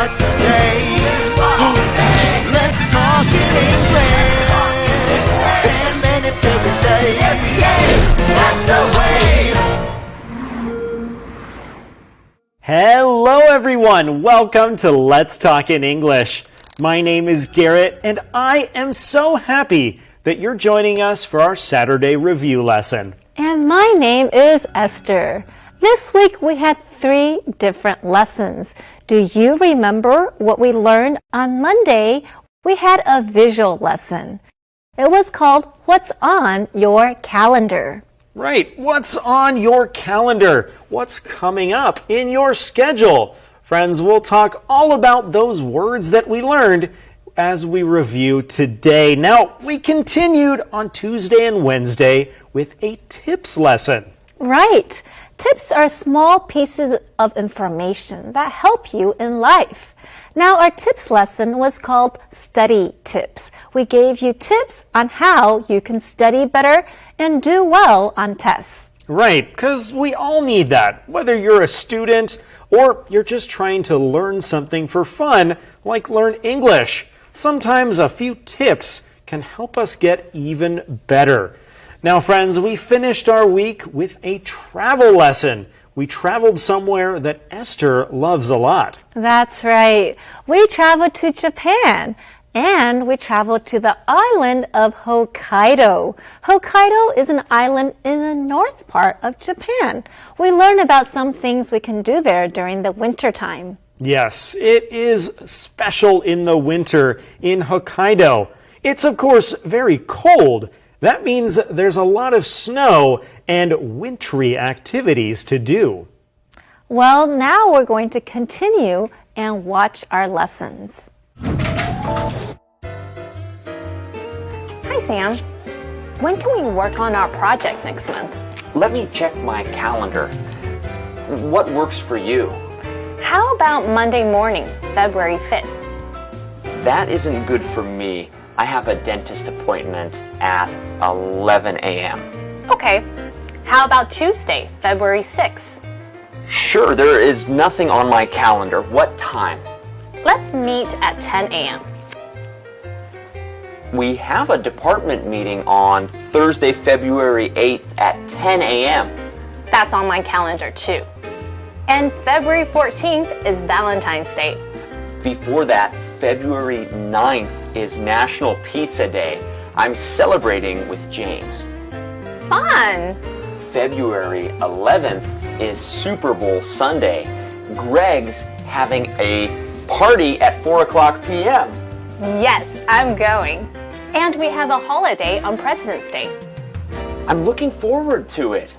what to say. Let's talk in English. 10 minutes every day. That's the way. Hello everyone, welcome to Let's Talk in English. My name is Garrett and I am so happy that you're joining us for our Saturday review lesson. And my name is Esther. This week we had 3 different lessons. Do you remember what we learned on Monday? We had a visual lesson. It was called What's on Your Calendar? Right, what's on your calendar? What's coming up in your schedule? Friends, we'll talk all about those words that we learned as we review today. Now, we continued on Tuesday and Wednesday with a tips lesson. Right. Tips are small pieces of information that help you in life. Now, our tips lesson was called Study Tips. We gave you tips on how you can study better and do well on tests. Right, because we all need that, whether you're a student or you're just trying to learn something for fun, like learn English. Sometimes a few tips can help us get even better. Now, friends, we finished our week with a travel lesson. We traveled somewhere that Esther loves a lot. That's right. We traveled to Japan and we traveled to the island of Hokkaido. Hokkaido is an island in the north part of Japan. We learned about some things we can do there during the winter time. Yes, it is special in the winter in Hokkaido. It's, of course, very cold. That means there's a lot of snow and wintry activities to do. Well, now we're going to continue and watch our lessons. Hi, Sam. When can we work on our project next month? Let me check my calendar. What works for you? How about Monday morning, February 5th? That isn't good for me. I have a dentist appointment at 11 a.m. Okay. How about Tuesday, February 6th? Sure, there is nothing on my calendar. What time? Let's meet at 10 a.m. We have a department meeting on Thursday, February 8th at 10 a.m. That's on my calendar too. And February 14th is Valentine's Day. Before that, February 9th is National Pizza Day. I'm celebrating with James. Fun! February 11th is Super Bowl Sunday. Greg's having a party at 4 o'clock p.m. Yes, I'm going. And we have a holiday on President's Day. I'm looking forward to it.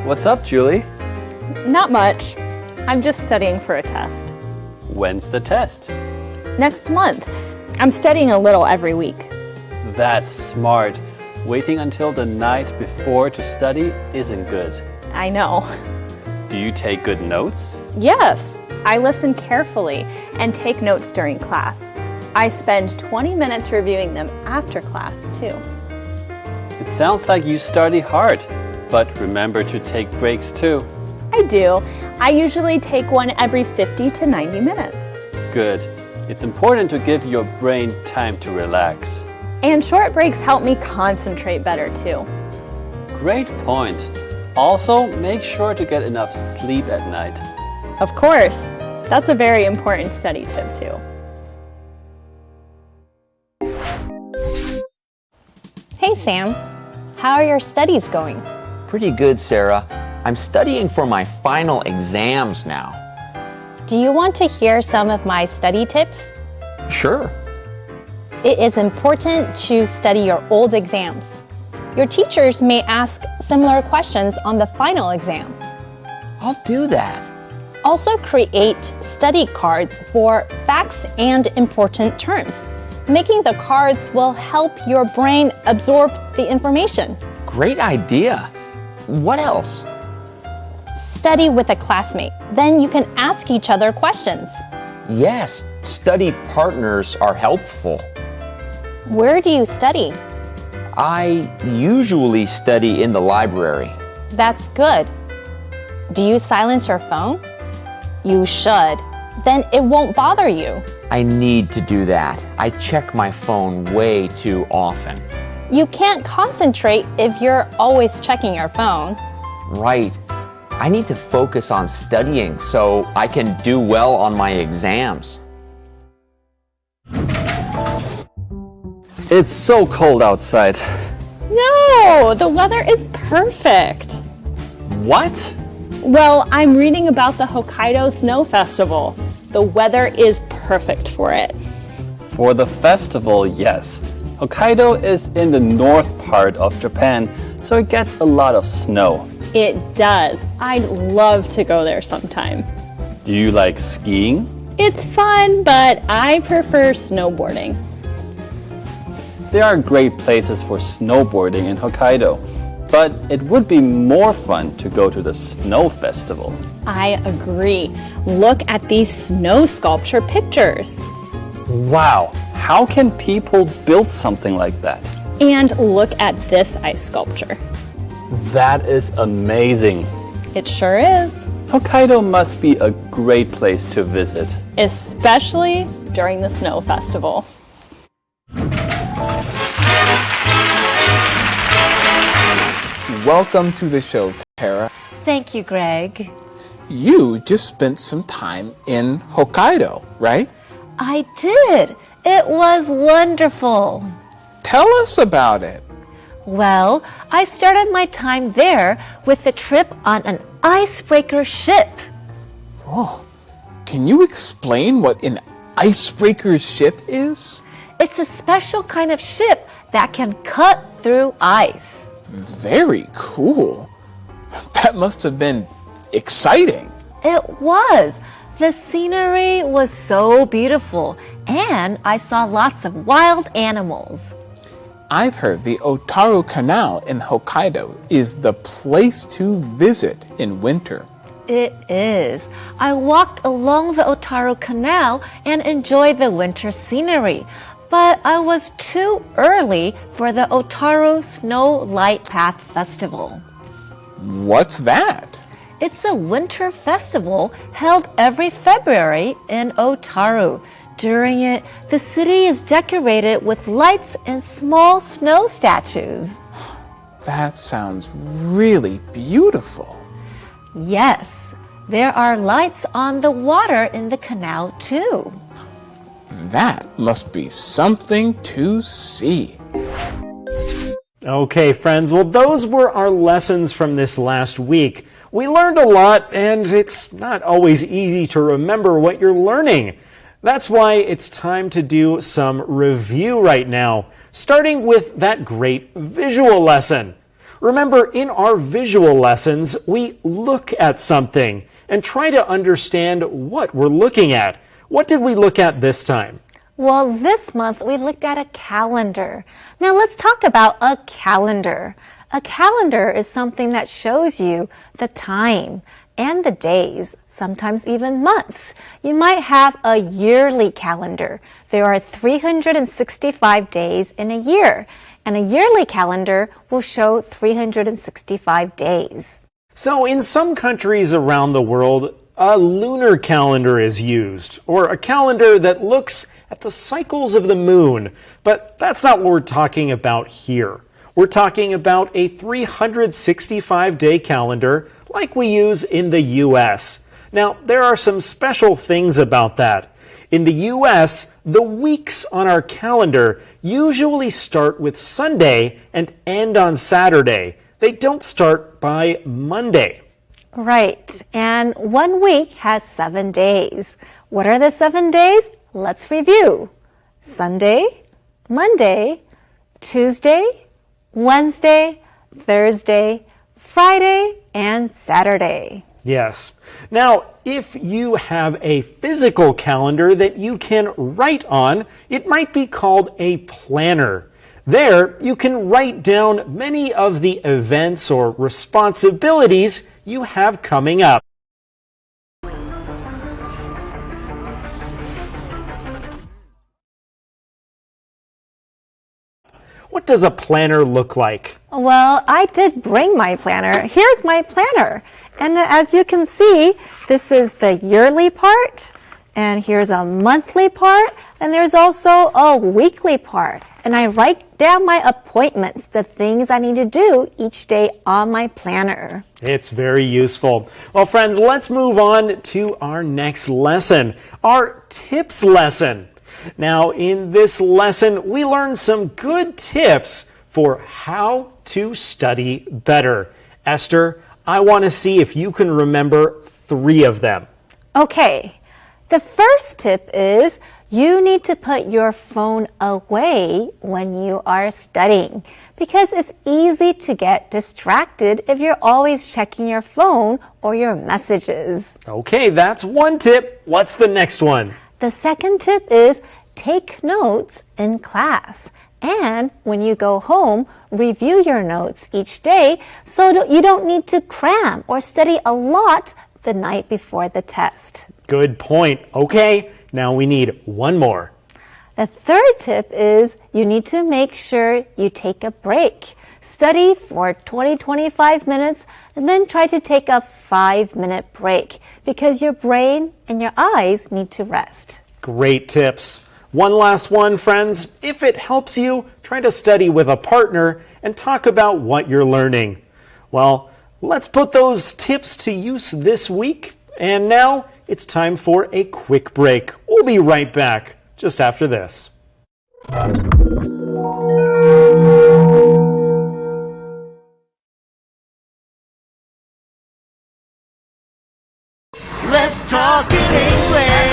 What's up, Julie? Not much. I'm just studying for a test. When's the test? Next month. I'm studying a little every week. That's smart. Waiting until the night before to study isn't good. I know. Do you take good notes? Yes, I listen carefully and take notes during class. I spend 20 minutes reviewing them after class, too. It sounds like you study hard, but remember to take breaks too. I do. I usually take one every 50 to 90 minutes. Good. It's important to give your brain time to relax. And short breaks help me concentrate better, too. Great point. Also, make sure to get enough sleep at night. Of course. That's a very important study tip, too. Hey, Sam. How are your studies going? Pretty good, Sarah. I'm studying for my final exams now. Do you want to hear some of my study tips? Sure. It is important to study your old exams. Your teachers may ask similar questions on the final exam. I'll do that. Also create study cards for facts and important terms. Making the cards will help your brain absorb the information. Great idea. What else? Study with a classmate. Then you can ask each other questions. Yes, study partners are helpful. Where do you study? I usually study in the library. That's good. Do you silence your phone? You should. Then it won't bother you. I need to do that. I check my phone way too often. You can't concentrate if you're always checking your phone. Right. I need to focus on studying so I can do well on my exams. It's so cold outside. No, the weather is perfect. What? Well, I'm reading about the Hokkaido Snow Festival. The weather is perfect for it. For the festival, yes. Hokkaido is in the north part of Japan, so it gets a lot of snow. It does. I'd love to go there sometime. Do you like skiing? It's fun, but I prefer snowboarding. There are great places for snowboarding in Hokkaido, but it would be more fun to go to the snow festival. I agree. Look at these snow sculpture pictures. Wow, how can people build something like that? And look at this ice sculpture. That is amazing. It sure is. Hokkaido must be a great place to visit. Especially during the snow festival. Welcome to the show, Tara. Thank you, Greg. You just spent some time in Hokkaido, right? I did. It was wonderful. Tell us about it. Well, I started my time there with a trip on an icebreaker ship. Can you explain what an icebreaker ship is? It's a special kind of ship that can cut through ice. Very cool. That must have been exciting. It was. The scenery was so beautiful, and I saw lots of wild animals. I've heard the Otaru Canal in Hokkaido is the place to visit in winter. It is. I walked along the Otaru Canal and enjoyed the winter scenery, but I was too early for the Otaru Snow Light Path Festival. What's that? It's a winter festival held every February in Otaru. During it, the city is decorated with lights and small snow statues. That sounds really beautiful. Yes, there are lights on the water in the canal too. That must be something to see. Okay, friends, well, those were our lessons from this last week. We learned a lot, and it's not always easy to remember what you're learning. That's why it's time to do some review right now, starting with that great visual lesson. Remember, in our visual lessons, we look at something and try to understand what we're looking at. What did we look at this time? Well, this month we looked at a calendar. Now let's talk about a calendar. A calendar is something that shows you the time and the days, sometimes even months. You might have a yearly calendar. There are 365 days in a year, and a yearly calendar will show 365 days. So in some countries around the world, a lunar calendar is used, or a calendar that looks at the cycles of the moon. But that's not what we're talking about here. We're talking about a 365-day calendar like we use in the US. Now, there are some special things about that. In the US, the weeks on our calendar usually start with Sunday and end on Saturday. They don't start by Monday. Right, and 1 week has 7 days. What are the 7 days? Let's review. Sunday, Monday, Tuesday, Wednesday, Thursday, Friday, and Saturday. Yes. Now, if you have a physical calendar that you can write on, it might be called a planner. There, you can write down many of the events or responsibilities you have coming up. what does a planner look like? Well, I did bring my planner. Here's my planner. And as you can see, this is the yearly part, and here's a monthly part, and there's also a weekly part. And I write down my appointments, the things I need to do each day on my planner. It's very useful. Well, friends, let's move on to our next lesson, our tips lesson. Now, in this lesson, we learn some good tips for how to study better. Esther, I want to see if you can remember 3 of them. Okay, the first tip is you need to put your phone away when you are studying because it's easy to get distracted if you're always checking your phone or your messages. Okay, that's one tip. What's the next one? The second tip is take notes in class. And when you go home, review your notes each day so you don't need to cram or study a lot the night before the test. Good point. Okay, now we need one more. The third tip is you need to make sure you take a break. Study for 20-25 minutes and then try to take a 5-minute break because your brain and your eyes need to rest. Great tips. One last one, friends. If it helps you, try to study with a partner and talk about what you're learning. Well, let's put those tips to use this week. And now it's time for a quick break. We'll be right back just after this. Let's talk in English.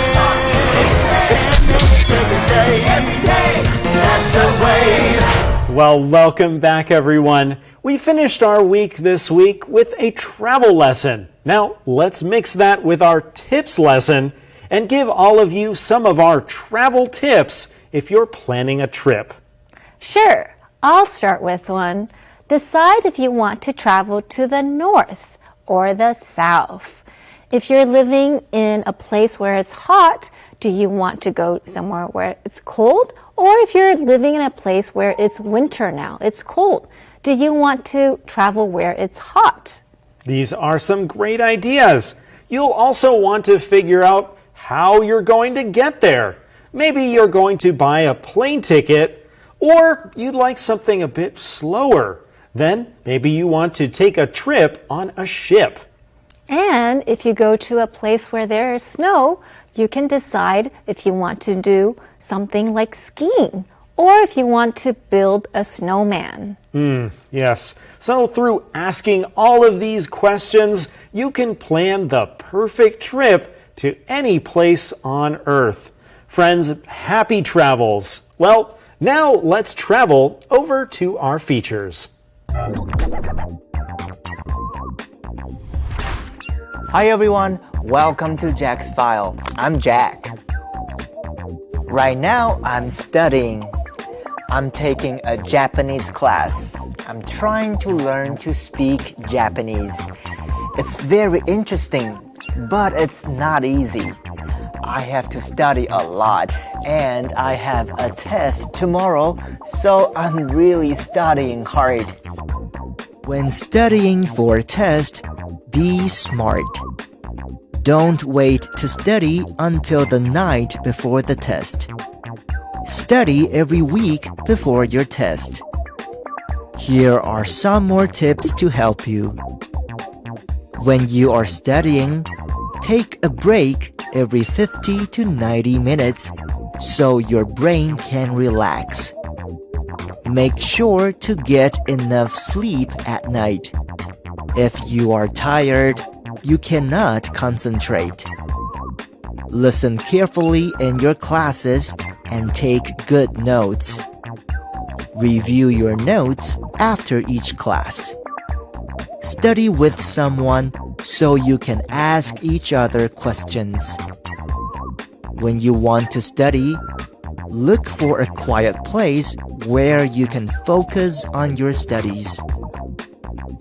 10 minutes every day, that's the way. Well, welcome back, everyone. We finished our week this week with a travel lesson. Now, let's mix that with our tips lesson and give all of you some of our travel tips if you're planning a trip. Sure, I'll start with one. Decide if you want to travel to the north or the south. If you're living in a place where it's hot, do you want to go somewhere where it's cold? Or if you're living in a place where it's winter now, it's cold, do you want to travel where it's hot? These are some great ideas. You'll also want to figure out how you're going to get there. Maybe you're going to buy a plane ticket, or you'd like something a bit slower. Then maybe you want to take a trip on a ship. And if you go to a place where there is snow, you can decide if you want to do something like skiing or if you want to build a snowman. Yes. So through asking all of these questions, you can plan the perfect trip to any place on Earth. Friends, happy travels. Well, now let's travel over to our features. Hi everyone, welcome to Jack's File. I'm Jack. Right now I'm studying. I'm taking a Japanese class. I'm trying to learn to speak Japanese. It's very interesting, but it's not easy. I have to study a lot and I have a test tomorrow, so I'm really studying hard. When studying for a test, be smart. Don't wait to study until the night before the test. Study every week before your test. Here are some more tips to help you. When you are studying, take a break every 50 to 90 minutes so your brain can relax. Make sure to get enough sleep at night. If you are tired, you cannot concentrate. Listen carefully in your classes and take good notes. Review your notes after each class. Study with someone so you can ask each other questions. When you want to study, look for a quiet place where you can focus on your studies.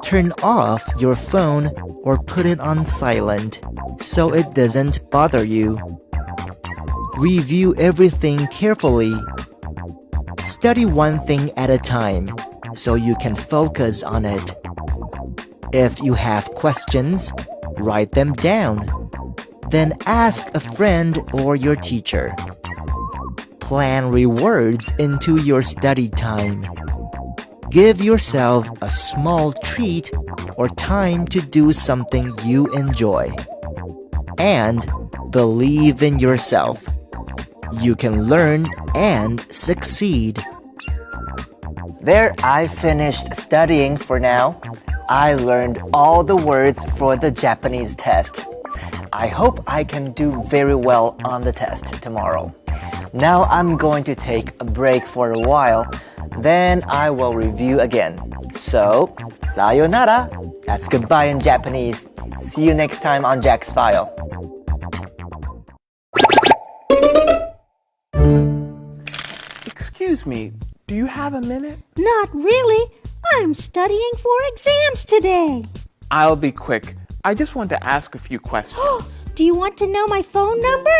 Turn off your phone or put it on silent so it doesn't bother you. Review everything carefully. Study one thing at a time so you can focus on it. If you have questions, write them down. Then ask a friend or your teacher. Plan rewards into your study time. Give yourself a small treat or time to do something you enjoy. And believe in yourself. You can learn and succeed. There, I finished studying for now. I learned all the words for the Japanese test. I hope I can do very well on the test tomorrow. Now I'm going to take a break for a while, then I will review again. So, sayonara. That's goodbye in Japanese. See you next time on Jack's File. Excuse me, do you have a minute? Not really. I'm studying for exams today. I'll be quick. I just want to ask a few questions. Do you want to know my phone number?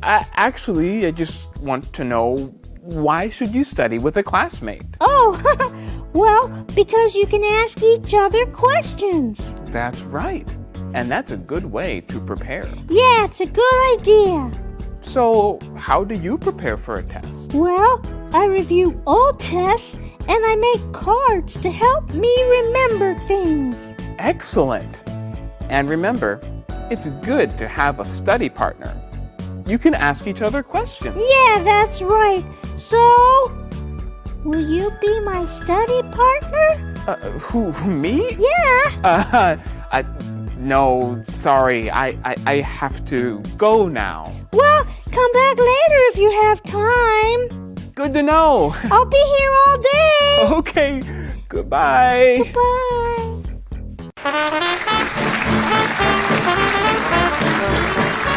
Actually, I just want to know, why should you study with a classmate? Oh, well, because you can ask each other questions. That's right. And that's a good way to prepare. Yeah, it's a good idea. So, how do you prepare for a test? Well, I review old tests and I make cards to help me remember things. Excellent. And remember, it's good to have a study partner. You can ask each other questions. Yeah, that's right. So, will you be my study partner? Who, me? Yeah. No, sorry. I have to go now. Well, come back later if you have time. Good to know. I'll be here all day. Okay. Goodbye. Goodbye.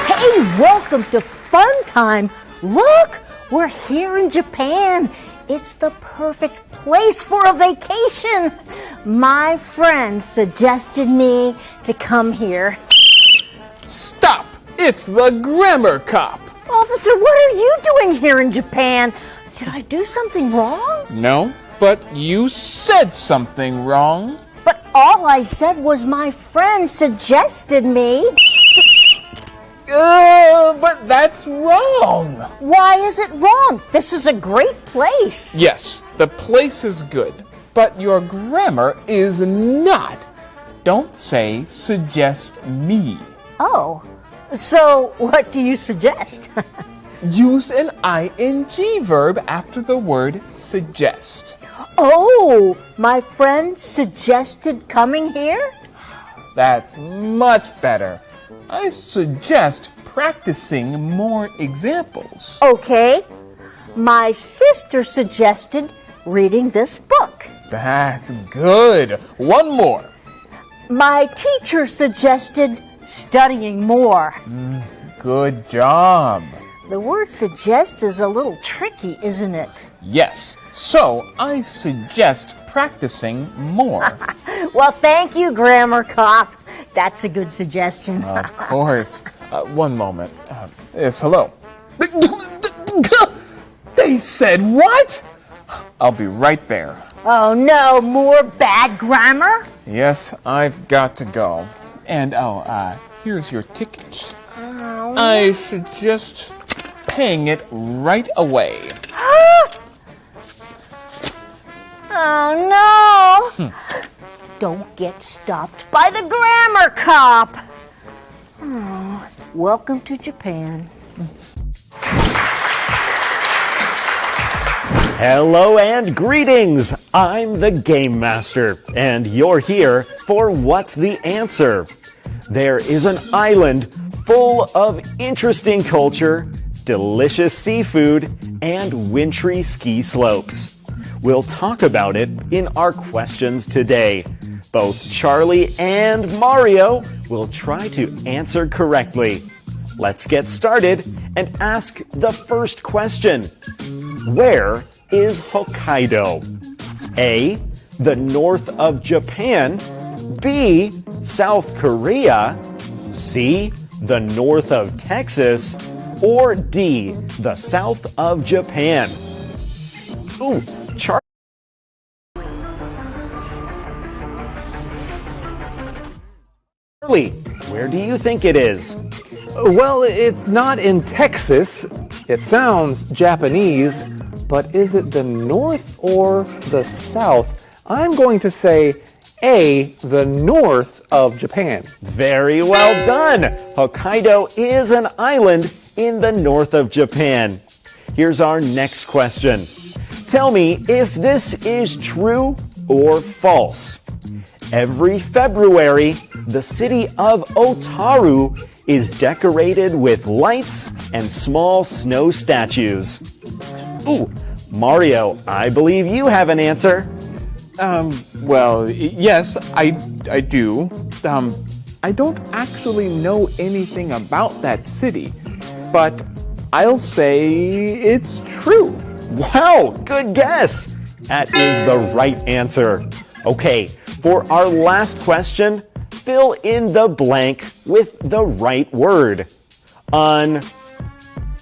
Hey, welcome to Fun Time. Look, we're here in Japan. It's the perfect place for a vacation. My friend suggested me to come here. Stop! It's the grammar cop. Officer, what are you doing here in Japan? Did I do something wrong? No, but you said something wrong. But all I said was my friend suggested me. But that's wrong. Why is it wrong? This is a great place. Yes, the place is good, but your grammar is not. Don't say suggest me. Oh, so what do you suggest? Use an ing verb after the word suggest. Oh, my friend suggested coming here? That's much better. I suggest practicing more examples. Okay. My sister suggested reading this book. That's good. One more. My teacher suggested studying more. Good job. The word suggest is a little tricky, isn't it? Yes. So I suggest practicing more. Well, thank you, Grammar Cop. That's a good suggestion. Of course. One moment. Yes, hello. They said what? I'll be right there. Oh, no, more bad grammar? Yes, I've got to go. And here's your ticket. I suggest paying it right away. Oh, no. Don't get stopped by the Grammar Cop. Oh, welcome to Japan. Hello and greetings! I'm the Game Master, and you're here for What's the Answer? There is an island full of interesting culture, delicious seafood, and wintry ski slopes. We'll talk about it in our questions today. Both Charlie and Mario will try to answer correctly. Let's get started and ask the first question. Where is Hokkaido? A, the north of Japan. B, South Korea. C, the north of Texas. Or D, the south of Japan. Ooh, Charlie, where do you think it is? Well, it's not in Texas. It sounds Japanese, but is it the north or the south? I'm going to say A, the north of Japan. Very well done. Hokkaido is an island in the north of Japan. Here's our next question. Tell me if this is true or false. Every February, the city of Otaru is decorated with lights and small snow statues. Ooh, Mario, I believe you have an answer. Well, yes, I do. I don't actually know anything about that city, but I'll say it's true. Wow, good guess. That is the right answer. Okay, for our last question, fill in the blank with the right word.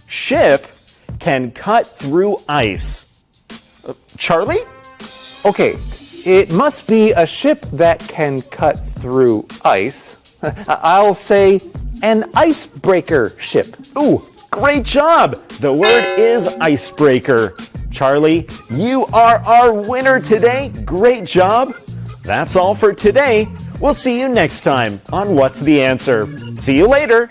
Ship can cut through ice. Charlie? Okay, it must be a ship that can cut through ice. I'll say an icebreaker ship. Ooh, great job! The word is icebreaker. Charlie, you are our winner today. Great job. That's all for today. We'll see you next time on What's the Answer. See you later.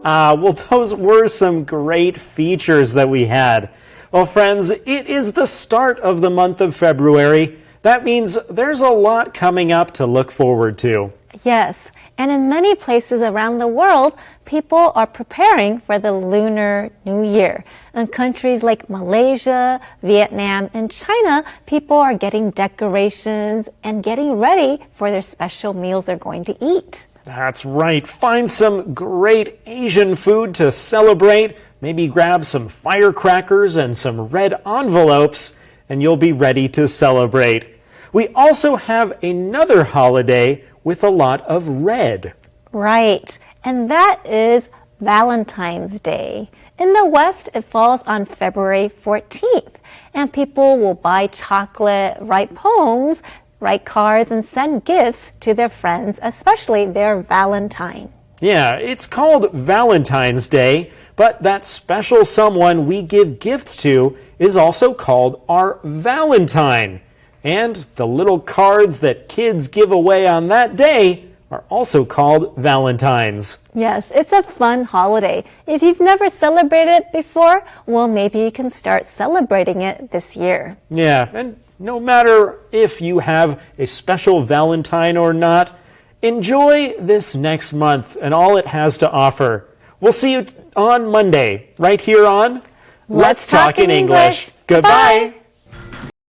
Well, those were some great features that we had. Well, friends, it is the start of the month of February. That means there's a lot coming up to look forward to. Yes, and in many places around the world, people are preparing for the Lunar New Year. In countries like Malaysia, Vietnam, and China, people are getting decorations and getting ready for their special meals they're going to eat. That's right. Find some great Asian food to celebrate. Maybe grab some firecrackers and some red envelopes, and you'll be ready to celebrate. We also have another holiday with a lot of red. Right, and that is Valentine's Day. In the West, it falls on February 14th, and people will buy chocolate, write poems, write cards, and send gifts to their friends, especially their Valentine. Yeah, it's called Valentine's Day, but that special someone we give gifts to is also called our Valentine. And the little cards that kids give away on that day are also called Valentines. Yes, it's a fun holiday. If you've never celebrated it before, well, maybe you can start celebrating it this year. Yeah, and no matter if you have a special Valentine or not, enjoy this next month and all it has to offer. We'll see you on Monday, right here on Let's Talk in English. Goodbye. Bye.